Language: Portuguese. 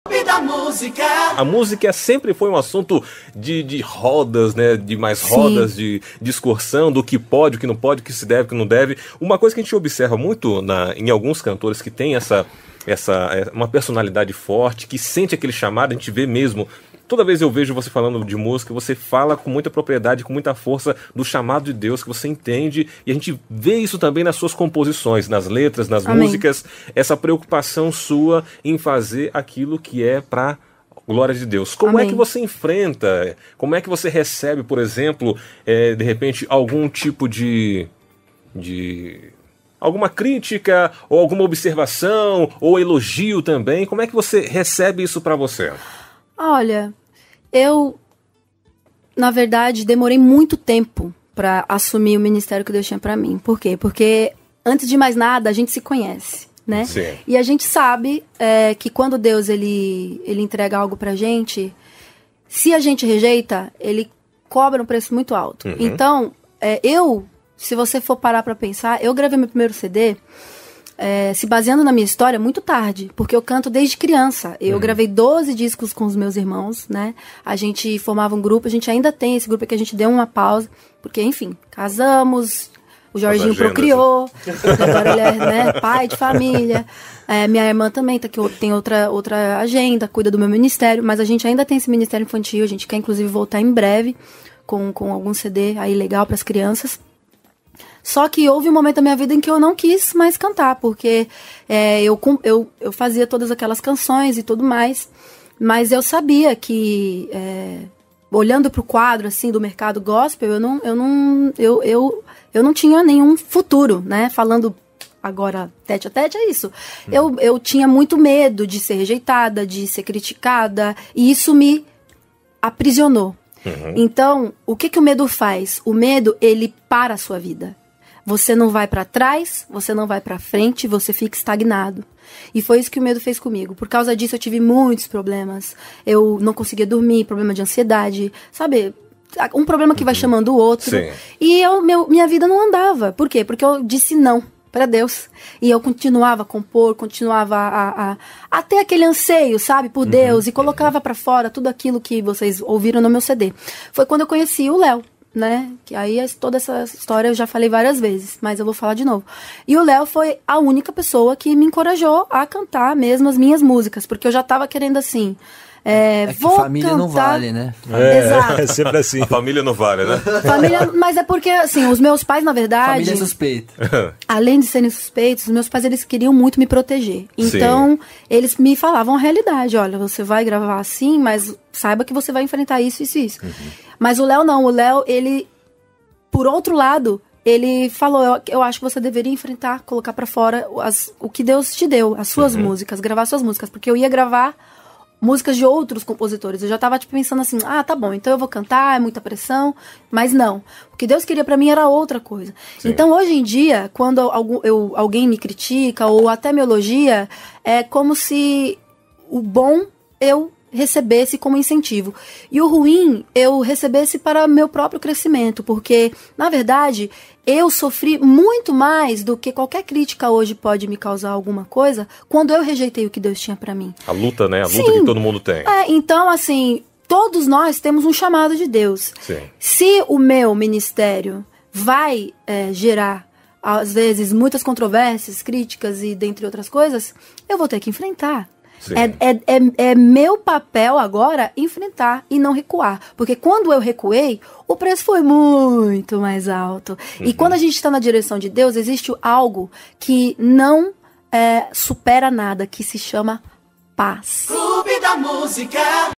Da música. A música sempre foi um assunto de rodas, né? De mais rodas, de discussão do que pode, o que não pode, o que se deve, o que não deve. Uma coisa que a gente observa muito em alguns cantores que tem uma personalidade forte, que sente aquele chamado, a gente vê mesmo. Toda vez eu vejo você falando de música, você fala com muita propriedade, com muita força do chamado de Deus, que você entende, e a gente vê isso também nas suas composições, nas letras, nas músicas, essa preocupação sua em fazer aquilo que é para glória de Deus. Como é que você enfrenta, como é que você recebe, por exemplo, de repente, algum tipo de alguma crítica, ou alguma observação, ou elogio também? Como é que você recebe isso para você? Olha, eu, na verdade, demorei muito tempo para assumir o ministério que Deus tinha para mim. Por quê? Porque, antes de mais nada, a gente se conhece, né? Sim. E a gente sabe que quando Deus ele entrega algo pra gente, se a gente rejeita, ele cobra um preço muito alto. Uhum. Então, se você for parar pra pensar, eu gravei meu primeiro CD... se baseando na minha história, muito tarde, porque eu canto desde criança. Eu gravei 12 discos com os meus irmãos, né? A gente formava um grupo, a gente ainda tem esse grupo que a gente deu uma pausa, porque, enfim, casamos, o Jorginho procriou, agora ele é, né, pai de família. Minha irmã também tem outra agenda, cuida do meu ministério, mas a gente ainda tem esse ministério infantil, a gente quer, inclusive, voltar em breve com algum CD aí legal para as crianças. Só que houve um momento da minha vida em que eu não quis mais cantar, porque eu fazia todas aquelas canções e tudo mais, mas eu sabia que, olhando para o quadro assim, do mercado gospel, eu não tinha nenhum futuro, né? Falando agora tete a tete, é isso. Eu tinha muito medo de ser rejeitada, de ser criticada, e isso me aprisionou. Uhum. Então, o que o medo faz? O medo, ele para a sua vida. Você não vai para trás, você não vai para frente, você fica estagnado. E foi isso que o medo fez comigo. Por causa disso eu tive muitos problemas. Eu não conseguia dormir, problema de ansiedade, sabe? Um problema que vai chamando o outro. Sim. E minha vida não andava. Por quê? Porque eu disse não para Deus. E eu continuava a compor, continuava a ter aquele anseio, sabe, por Deus. E colocava para fora tudo aquilo que vocês ouviram no meu CD. Foi quando eu conheci o Léo, né? Que aí toda essa história eu já falei várias vezes, mas eu vou falar de novo. E o Léo foi a única pessoa que me encorajou a cantar mesmo as minhas músicas, porque eu já tava querendo assim... que família não vale, né? Exato. É sempre assim. A família não vale, né? Mas é porque, assim, os meus pais, na verdade... Família é suspeita. Além de serem suspeitos, os meus pais, eles queriam muito me proteger. Então, eles me falavam a realidade. Olha, você vai gravar assim, mas saiba que você vai enfrentar isso, isso e isso. Mas o Léo não. O Léo, ele... Por outro lado, ele falou, eu acho que você deveria enfrentar, colocar pra fora o que Deus te deu, as suas músicas, gravar suas músicas. Porque eu ia gravar músicas de outros compositores. Eu já tava pensando assim, tá bom, então eu vou cantar, é muita pressão, mas não. O que Deus queria pra mim era outra coisa. Sim. Então, hoje em dia, quando alguém me critica ou até me elogia, é como se o bom eu recebesse como incentivo. E o ruim eu recebesse para meu próprio crescimento, porque, na verdade, eu sofri muito mais do que qualquer crítica hoje pode me causar alguma coisa quando eu rejeitei o que Deus tinha para mim. A luta, né? A luta que todo mundo tem. Então, assim, todos nós temos um chamado de Deus. Sim. Se o meu ministério vai gerar, às vezes, muitas controvérsias, críticas e dentre outras coisas, eu vou ter que enfrentar. É meu papel agora enfrentar e não recuar. Porque quando eu recuei, o preço foi muito mais alto. E quando a gente está na direção de Deus, existe algo que não supera nada, que se chama paz. Clube da Música.